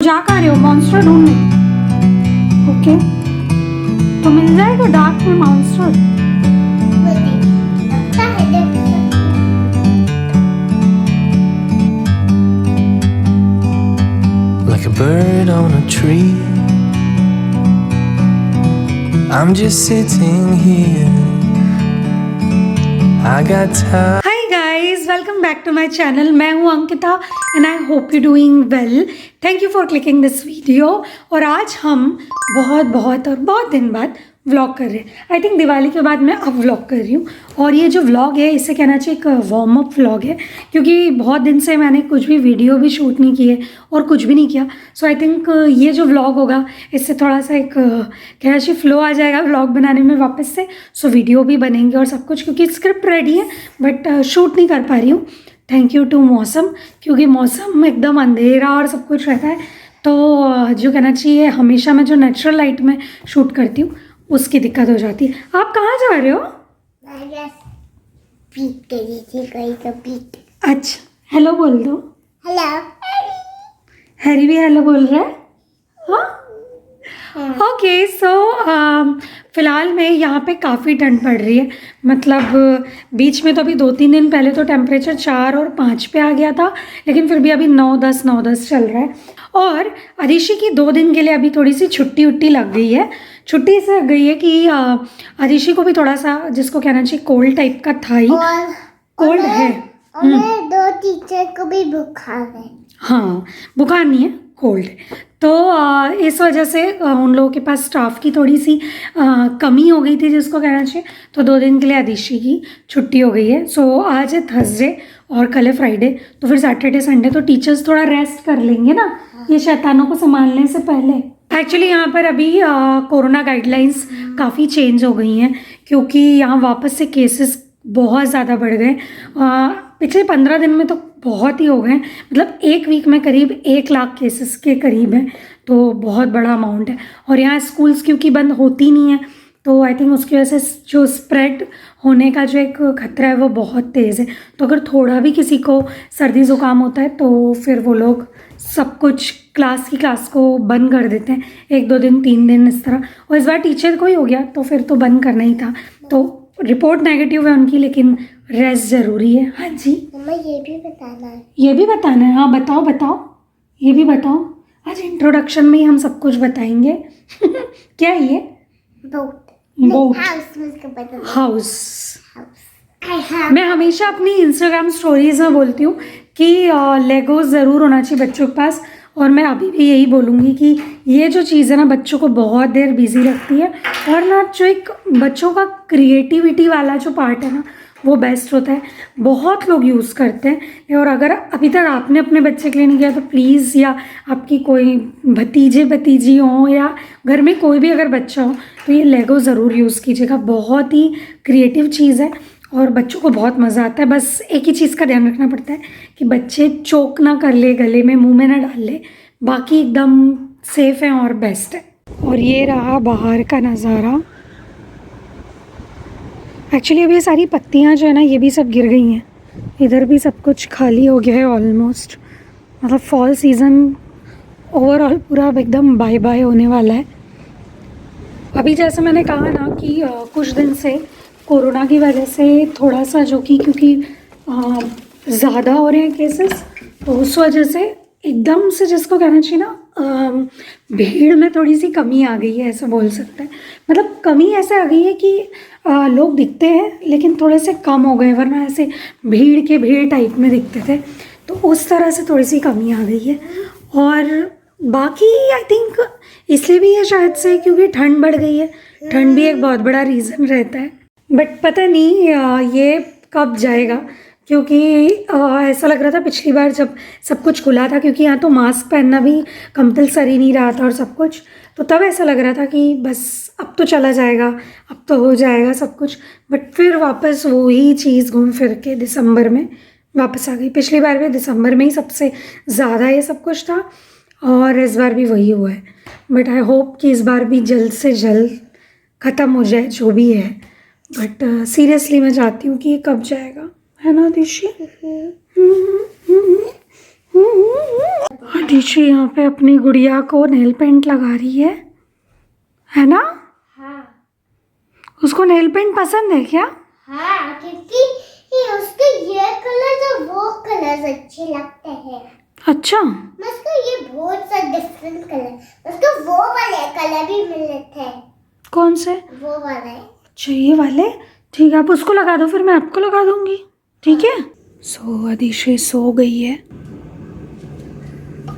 जा कहाँ रहे हो? मॉन्स्टर ढूंढने। ओके, तो मिल जाएगा डार्क में monster. Like a bird on a tree, I'm just sitting here. I got time. Hi guys, welcome back to my channel. मैं हूँ Ankita and I hope you doing well. Thank you for clicking this video. और आज हम बहुत दिन बाद vlog कर रहे हैं। आई थिंक दिवाली के बाद मैं अब व्लॉग कर रही हूँ। और ये जो व्लॉग है इसे कहना चाहिए एक वार्म अप व्लॉग है, क्योंकि बहुत दिन से मैंने कुछ भी वीडियो भी शूट नहीं किए और कुछ भी नहीं किया। सो आई थिंक ये जो व्लॉग होगा इससे थोड़ा सा एक कहना चाहिए फ्लो आ जाएगा व्लॉग बनाने में वापस से। सो वीडियो भी बनेंगे और सब कुछ, क्योंकि स्क्रिप्ट रेडी है बट शूट नहीं कर पा रही हूँ। थैंक यू टू मौसम, क्योंकि मौसम एकदम अंधेरा और सब कुछ रहता है, तो जो कहना चाहिए हमेशा मैं जो नेचुरल लाइट में शूट करती हूँ उसकी दिक्कत हो जाती है। आप कहाँ जा रहे हो? अच्छा, हेलो बोल दो। हेलो। हैरी भी हेलो बोल रहा है। हाँ, ओके। सो फ़िलहाल में यहाँ पे काफ़ी ठंड पड़ रही है। मतलब बीच में तो अभी 2-3 दिन पहले तो टेम्परेचर 4 और 5 पे आ गया था, लेकिन फिर भी अभी 9-10 चल रहा है। और अदिशि की 2 दिन के लिए अभी थोड़ी सी छुट्टी लग गई है। छुट्टी इससे गई है कि अदिशि को भी थोड़ा सा, जिसको कहना चाहिए कोल्ड टाइप का था ही, कोल्ड है। और मेरे 2 टीचर को भी बुखार है। हाँ, बुखार नहीं है, कोल्ड है। तो इस वजह से उन लोगों के पास स्टाफ की थोड़ी सी कमी हो गई थी, जिसको कहना चाहिए। तो 2 दिन के लिए अदिशि की छुट्टी हो गई है। सो आज है थर्सडे और कल है फ्राइडे, तो फिर सैटरडे संडे तो टीचर्स थोड़ा रेस्ट कर लेंगे ना, ये शैतानों को संभालने से पहले। एक्चुअली यहाँ पर अभी कोरोना गाइडलाइंस काफ़ी चेंज हो गई हैं, क्योंकि यहाँ वापस से केसेस बहुत ज़्यादा बढ़ गए। पिछले 15 दिन में तो बहुत ही हो गए, मतलब एक वीक में करीब 1 लाख केसेस के करीब हैं, तो बहुत बड़ा अमाउंट है। और यहाँ स्कूल्स क्योंकि बंद होती नहीं है, तो आई थिंक उसकी वजह से जो स्प्रेड होने का जो एक खतरा है वो बहुत तेज़ है। तो अगर थोड़ा भी किसी को सर्दी ज़ुकाम होता है तो फिर वो लोग सब कुछ क्लास को बंद कर देते हैं, 1-2 दिन 3 दिन इस तरह। और इस बार टीचर को ही हो गया तो फिर तो बंद करना ही था। तो रिपोर्ट नेगेटिव है उनकी, लेकिन रेस्ट ज़रूरी है। हाँ जी, मम्मा ये भी बताना है। ये भी बताना है। हाँ बताओ, ये भी बताओ। आज इंट्रोडक्शन में ही हम सब कुछ बताएंगे। क्या है ये? Boat house. मैं हमेशा अपनी इंस्टाग्राम स्टोरीज में बोलती हूँ कि लेगो ज़रूर होना चाहिए बच्चों के पास, और मैं अभी भी यही बोलूँगी कि ये जो चीज़ है ना बच्चों को बहुत देर बिजी रखती है। और ना जो एक बच्चों का क्रिएटिविटी वाला जो पार्ट है ना वो बेस्ट होता है। बहुत लोग यूज़ करते हैं, और अगर अभी तक आपने अपने बच्चे के लिए नहीं किया तो प्लीज़, या आपकी कोई भतीजी हो या घर में कोई भी अगर बच्चा हो तो ये लेगो ज़रूर यूज़ कीजिएगा। बहुत ही क्रिएटिव चीज़ है और बच्चों को बहुत मज़ा आता है। बस एक ही चीज़ का ध्यान रखना पड़ता है कि बच्चे चोक ना कर ले, गले में मुंह में ना डाल ले, बाकी एकदम सेफ़ है और बेस्ट है। और ये रहा बाहर का नज़ारा। एक्चुअली अभी ये सारी पत्तियाँ जो है ना ये भी सब गिर गई हैं, इधर भी सब कुछ खाली हो गया है ऑलमोस्ट। मतलब फॉल सीज़न ओवरऑल पूरा अब एकदम बाय बाय होने वाला है। अभी जैसे मैंने कहा ना कि कुछ दिन से कोरोना की वजह से थोड़ा सा जो कि क्योंकि ज़्यादा हो रहे हैं केसेस, तो उस वजह से एकदम से, जिसको कहना चाहिए ना, भीड़ में थोड़ी सी कमी आ गई है, ऐसा बोल सकते हैं। मतलब कमी ऐसे आ गई है कि लोग दिखते हैं लेकिन थोड़े से कम हो गए, वरना ऐसे भीड़ टाइप में दिखते थे, तो उस तरह से थोड़ी सी कमी आ गई है। और बाकी आई थिंक इसलिए भी है शायद से क्योंकि ठंड बढ़ गई है। ठंड भी एक बहुत बड़ा रीज़न रहता है, बट पता नहीं ये कब जाएगा, क्योंकि ऐसा लग रहा था पिछली बार जब सब कुछ खुला था, क्योंकि यहाँ तो मास्क पहनना भी कंपलसरी नहीं रहा था और सब कुछ, तो तब ऐसा लग रहा था कि बस अब तो चला जाएगा, अब तो हो जाएगा सब कुछ। बट फिर वापस वही चीज़ घूम फिर के दिसंबर में वापस आ गई। पिछली बार भी दिसंबर में ही सबसे ज़्यादा ये सब कुछ था, और इस बार भी वही हुआ है। बट आई होप कि इस बार भी जल्द से जल्द ख़त्म हो जाए जो भी है। बट सीरियसली मैं चाहती हूँ कि ये कब जाएगा, है ना दिशी? आदिशु यहाँ पे अपनी गुड़िया को नेल पेंट लगा रही है ना? हाँ उसको नेल पेंट पसंद है क्या? हाँ, क्योंकि उसको ये कलर और वो कलर अच्छे लगते हैं। अच्छा, उसको ये बहुत सा डिफरेंट कलर, उसको वो वाले कलर भी मिले थे। कौन से? वो वाले। अच्छा, ये वाले। ठीक है, आप उसको लगा दो, फिर मैं आपको लगा दूंगी। ठीक है। सो आदिशु सो गई है,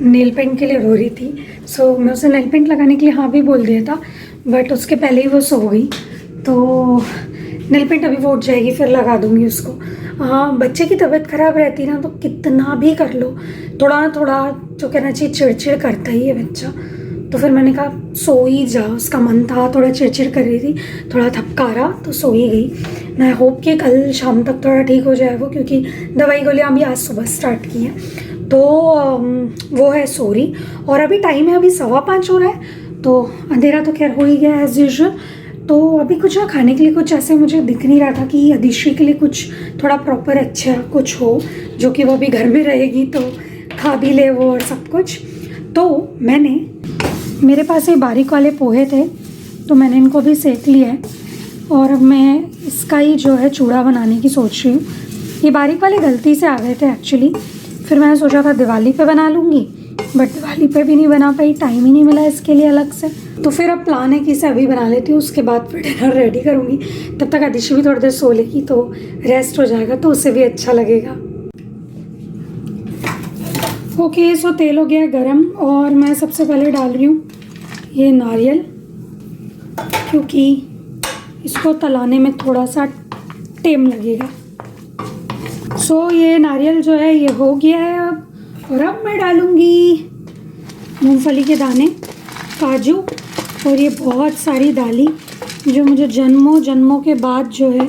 नेल पेंट के लिए रो रही थी। सो मैं उसे नेल पेंट लगाने के लिए हाँ भी बोल दिया था, बट उसके पहले ही वो सो गई। तो नेल पेंट अभी वो उठ जाएगी, फिर लगा दूंगी उसको। हाँ, बच्चे की तबीयत ख़राब रहती है ना, तो कितना भी कर लो, थोड़ा थोड़ा जो कहना चाहिए चिड़चिड़ करता ही है बच्चा। तो फिर मैंने कहा सो ही जा, उसका मन था, थोड़ा चिड़चिड़ कर रही थी, थोड़ा थपका रहा, तो सो ही गई। मैं होप कि कल शाम तक थोड़ा ठीक हो जाए वो, क्योंकि दवाई गोलियाँ अभी आज सुबह स्टार्ट की हैं। तो वो है सो रही। और अभी टाइम है, अभी 5:15 हो रहा है, तो अंधेरा तो खैर हो ही गया एज़ यूजुअल। तो अभी कुछ ना खाने के लिए कुछ ऐसे मुझे दिख नहीं रहा था कि आदिशु के लिए कुछ थोड़ा प्रॉपर अच्छा कुछ हो, जो कि वो अभी घर में रहेगी तो खा भी ले वो और सब कुछ। तो मेरे पास ये बारीक वाले पोहे थे, तो मैंने इनको भी सेक लिया है और अब मैं इसका ही जो है चूड़ा बनाने की सोच रही हूँ। ये बारीक वाले गलती से आ गए थे एक्चुअली, फिर मैंने सोचा था दिवाली पे बना लूँगी, बट दिवाली पे भी नहीं बना पाई, टाइम ही नहीं मिला इसके लिए अलग से। तो फिर अब प्लान है कि इसे अभी बना लेती हूँ, उसके बाद फिर डिनर रेडी करूँगी। तब तक आदिशु भी थोड़ी देर सो लेगी तो रेस्ट हो जाएगा, तो उसे भी अच्छा लगेगा। ओके, सो तेल हो गया है गरम और मैं सबसे पहले डाल रही हूँ ये नारियल, क्योंकि इसको तलाने में थोड़ा सा टाइम लगेगा। सो ये नारियल जो है ये हो गया है अब, और अब मैं डालूँगी मूंगफली के दाने, काजू और ये बहुत सारी दाली जो मुझे जन्मों जन्मों के बाद जो है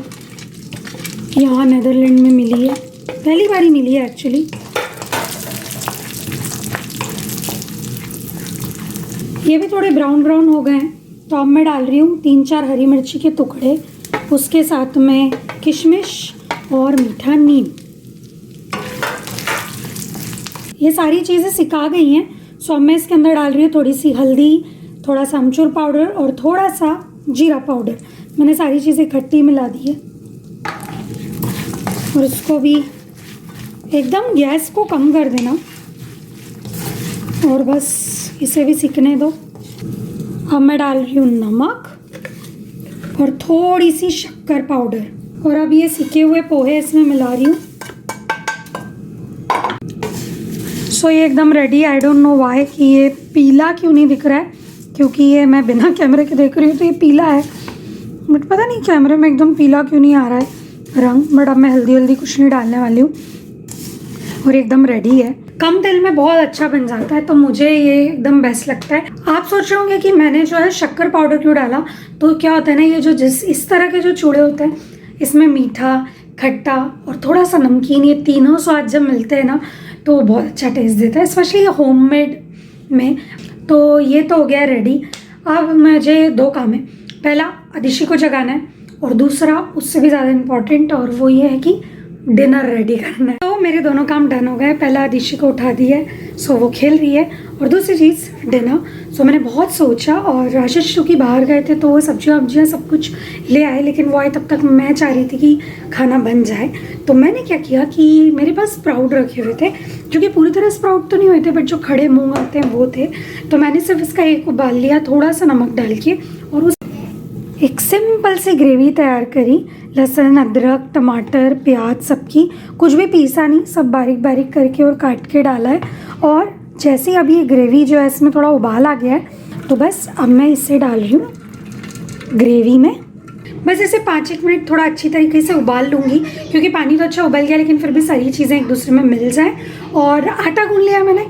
यहाँ नेदरलैंड में मिली है, पहली बार ही मिली है एक्चुअली। ये भी थोड़े ब्राउन ब्राउन हो गए हैं, तो अब मैं डाल रही हूँ 3-4 हरी मिर्ची के टुकड़े, उसके साथ में किशमिश और मीठा नीम। ये सारी चीज़ें सिका गई हैं, सो अब मैं इसके अंदर डाल रही हूँ थोड़ी सी हल्दी, थोड़ा सा अमचूर पाउडर और थोड़ा सा जीरा पाउडर। मैंने सारी चीज़ें इकट्ठी मिला दी है और इसको भी एकदम गैस को कम कर देना और बस इसे भी सीखने दो। अब मैं डाल रही हूँ नमक और थोड़ी सी शक्कर पाउडर, और अब ये सीखे हुए पोहे इसमें मिला रही हूँ। सो ये एकदम ready. I don't know why कि ये पीला क्यों नहीं दिख रहा है, क्योंकि ये मैं बिना कैमरे के देख रही हूँ तो ये पीला है, बट पता नहीं कैमरे में एकदम पीला क्यों नहीं आ रहा है रंग। बट अब मैं हल्दी कुछ नहीं डालने वाली हूँ और एकदम रेडी है। कम तेल में बहुत अच्छा बन जाता है, तो मुझे ये एकदम बेस्ट लगता है। आप सोच रहे होंगे कि मैंने जो है शक्कर पाउडर क्यों डाला, तो क्या होता है ना, ये जो इस तरह के जो चूड़े होते हैं, इसमें मीठा, खट्टा और थोड़ा सा नमकीन, ये तीनों स्वाद जब मिलते हैं ना, तो वो बहुत अच्छा टेस्ट देता है, स्पेशली होममेड में। तो ये तो हो गया रेडी। अब मुझे 2 काम है, पहला आदिशु को जगाना है और दूसरा उससे भी ज़्यादा इम्पोर्टेंट, और वो ये है कि डिनर रेडी करना है। तो मेरे दोनों काम डन हो गए। पहला आदिशु को उठा दिया है, सो वो खेल रही है, और दूसरी चीज़ डिनर। सो मैंने बहुत सोचा, और आशीष चूँकि बाहर गए थे तो वो सब्जियाँ सब कुछ ले आए, लेकिन वो आए तब तक मैं चाह रही थी कि खाना बन जाए। तो मैंने क्या किया कि मेरे पास स्प्राउट रखे हुए थे, जो कि पूरी तरह स्प्राउट तो नहीं हुए थे, बट जो खड़े मूँग आते हैं वो थे। तो मैंने सिर्फ इसका एक उबाल लिया थोड़ा सा नमक डाल के, और उस एक सिंपल सी ग्रेवी तैयार करी। लहसुन, अदरक, टमाटर, प्याज सबकी, कुछ भी पीसा नहीं, सब बारीक बारीक करके और काट के डाला है। और जैसे अब ये ग्रेवी जो है इसमें थोड़ा उबाल आ गया है, तो बस अब मैं इसे डाल रही हूँ ग्रेवी में। बस इसे 5-1 मिनट थोड़ा अच्छी तरीके से उबाल लूँगी, क्योंकि पानी तो अच्छा उबल गया, लेकिन फिर भी सारी चीज़ें एक दूसरे में मिल जाएँ। और आटा गूँध लिया मैंने,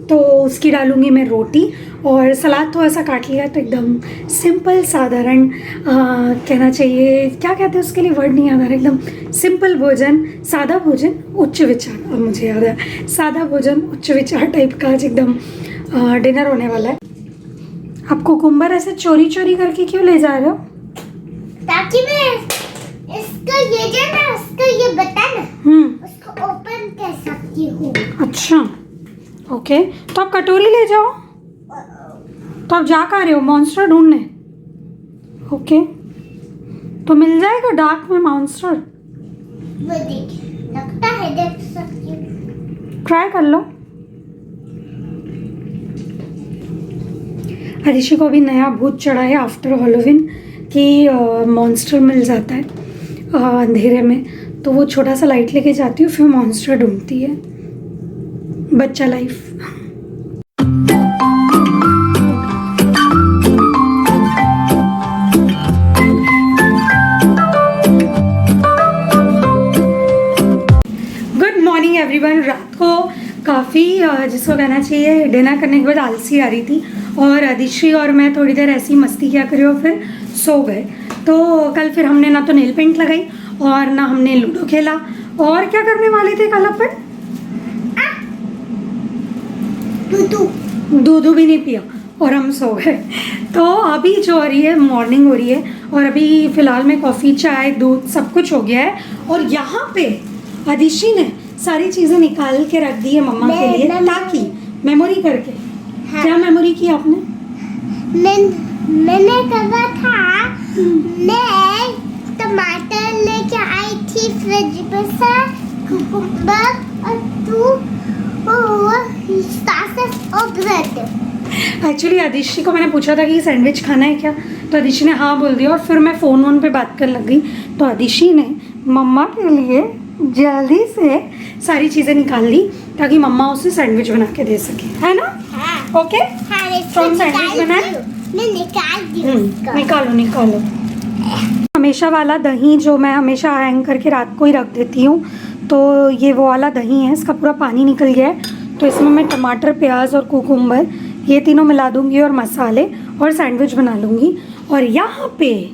तो उसकी डालूँगी मैं रोटी, और सलाद थोड़ा सा काट लिया। तो एकदम सिंपल साधारण कहना चाहिए, क्या कहते हैं उसके लिए, वर्ड नहीं याद आ रहा, एकदम सिंपल भोजन, सादा भोजन उच्च विचार। अब मुझे याद है, सादा भोजन उच्च विचार टाइप का आज एकदम डिनर होने वाला है। आप कुकुम्बर ऐसे चोरी चोरी करके क्यों ले जा रहे हो? ताकि मैं इसका ये जो ना, उसका ये बटन उसको ओपन कर सकती हूँ। अच्छा, ओके, तो आप कटोरी ले जाओ। तो आप जा कहाँ रहे हो? मॉन्स्टर ढूंढने। ओके, तो मिल जाएगा डार्क में मॉन्स्टर। वो देख, लगता है देख सकती हूँ। ट्राई कर लो। हरीशी को भी नया भूत चढ़ा है आफ्टर हैलोवीन कि मॉन्स्टर मिल जाता है अंधेरे में, तो वो छोटा सा लाइट लेके जाती है, फिर मॉन्स्टर ढूंढती है। बच्चा लाइफ। Good morning everyone. रात को काफ़ी जिसको कहना चाहिए डिनर करने के बाद आलसी आ रही थी, और अधिश्री और मैं थोड़ी देर ऐसी मस्ती क्या करी और फिर सो गए। तो कल फिर हमने ना तो नेल पेंट लगाई और ना हमने लूडो खेला। और क्या करने वाले थे कल अपन? दूध भी नहीं पिया और हम सो गए। तो अभी जो हो रही है मॉर्निंग हो रही है, और अभी फ़िलहाल में कॉफ़ी चाय दूध सब कुछ हो गया है। और यहाँ पे अधिश्री ने सारी चीज़ें निकाल के रख दी है मम्मा के लिए, ताकि मेमोरी करके। हाँ। क्या मेमोरी की आपने? मैंने कहा था, मैं टमाटर लेके आई थी फ्रिज में से, कुकुम्बर, और तू सॉसेस और ब्रेड। एक्चुअली अधिश्री को मैंने पूछा था कि सैंडविच खाना है क्या, तो अधिश्री ने हाँ बोल दिया, और फिर मैं फ़ोन पे बात करने लग गई। तो अधिश्री ने मम्मा के लिए जल्दी से सारी चीज़ें निकाल ली ताकि मम्मा उसे सैंडविच बना के दे सके, है ना? हाँ। ओके, हाँ, तो हम सैंडविच बनाए। मैं निकाल दी उसको। निकालो। हमेशा वाला दही जो मैं हमेशा हैंग करके रात को ही रख देती हूँ, तो ये वो वाला दही है, इसका पूरा पानी निकल गया है। तो इसमें मैं टमाटर, प्याज और कुकुम्बर ये तीनों मिला दूँगी और मसाले, और सैंडविच बना लूँगी। और यहाँ पे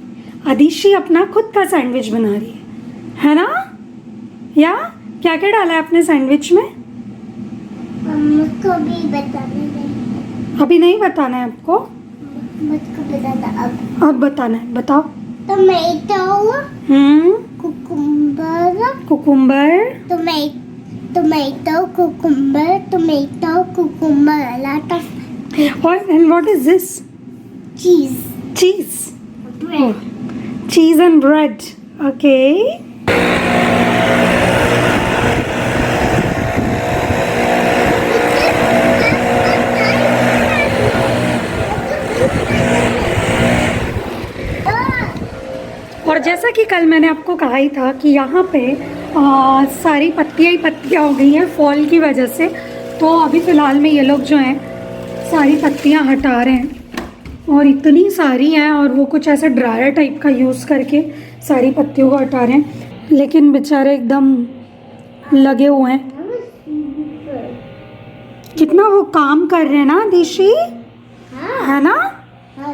अधिश्री अपना खुद का सैंडविच बना रही है ना? या क्या क्या डाला है आपने सैंडविच में? मुझको भी बताने दे। अभी नहीं बताना है आपको? मुझको बताना अब बताना है, बताओ। Tomato, cucumber, tomato, cucumber, a lot of and what is this? Cheese. bread. Cheese and bread. Okay. और जैसा कि कल मैंने आपको कहा ही था कि यहाँ पे सारी पत्तियाँ ही पत्तियाँ हो गई हैं फॉल की वजह से। तो अभी फ़िलहाल में ये लोग जो हैं सारी पत्तियाँ हटा रहे हैं, और इतनी सारी हैं, और वो कुछ ऐसा ड्रायर टाइप का यूज़ करके सारी पत्तियों को हटा रहे हैं। लेकिन बेचारे एकदम लगे हुए हैं, कितना वो काम कर रहे हैं ना दिशी, है ना?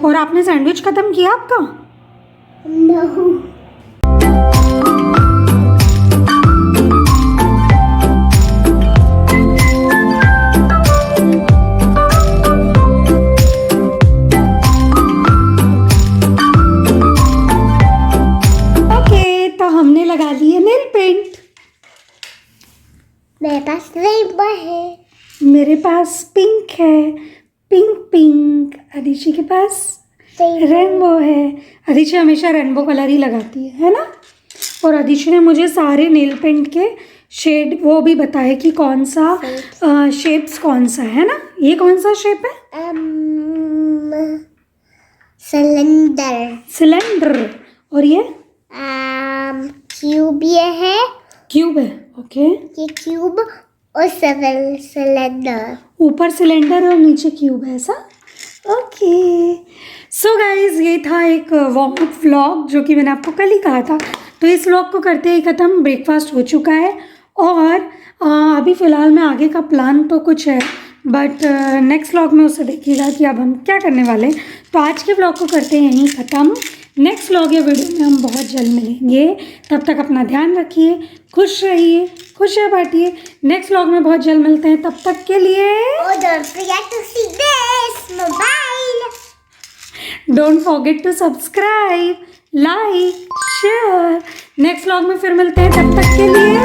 और आपने सैंडविच ख़त्म किया आपका? No. ओके, तो हमने लगा लिए नेल पेंट। मेरे पास रेनबो है। मेरे पास पिंक है, पिंक। अधिशी के पास रेनबो है। अधिशी हमेशा रेनबो कलर ही लगाती है ना? और अधिशी ने मुझे सारे नेल पेंट के शेड वो भी बताया कि कौन सा शेप्स कौन सा है ना? ये कौन सा शेप है? सिलेंडर। और ये क्यूब, ये है क्यूब है। ओके, ये क्यूब और सिलेंडर, ऊपर सिलेंडर और नीचे क्यूब है ऐसा। ओके, सो गाइज ये था एक वार्म अप व्लॉग जो कि मैंने आपको कल ही कहा था। तो इस व्लॉग को करते ही ख़त्म, ब्रेकफास्ट हो चुका है, और अभी फ़िलहाल में आगे का प्लान तो कुछ है, बट नेक्स्ट व्लॉग में उसे देखिएगा कि अब हम क्या करने वाले हैं। तो आज के व्लॉग को करते हैं यहीं ख़त्म। नेक्स्ट व्लॉग या वीडियो में हम बहुत जल्द मिलेंगे। तब तक अपना ध्यान रखिए, खुश रहिए, खुशियाँ बांटिए। नेक्स्ट व्लॉग में बहुत जल्द मिलते हैं, तब तक के लिए don't forget to see this mobile. Don't forget to subscribe, like, share. Next vlog में फिर मिलते हैं, तब तक के लिए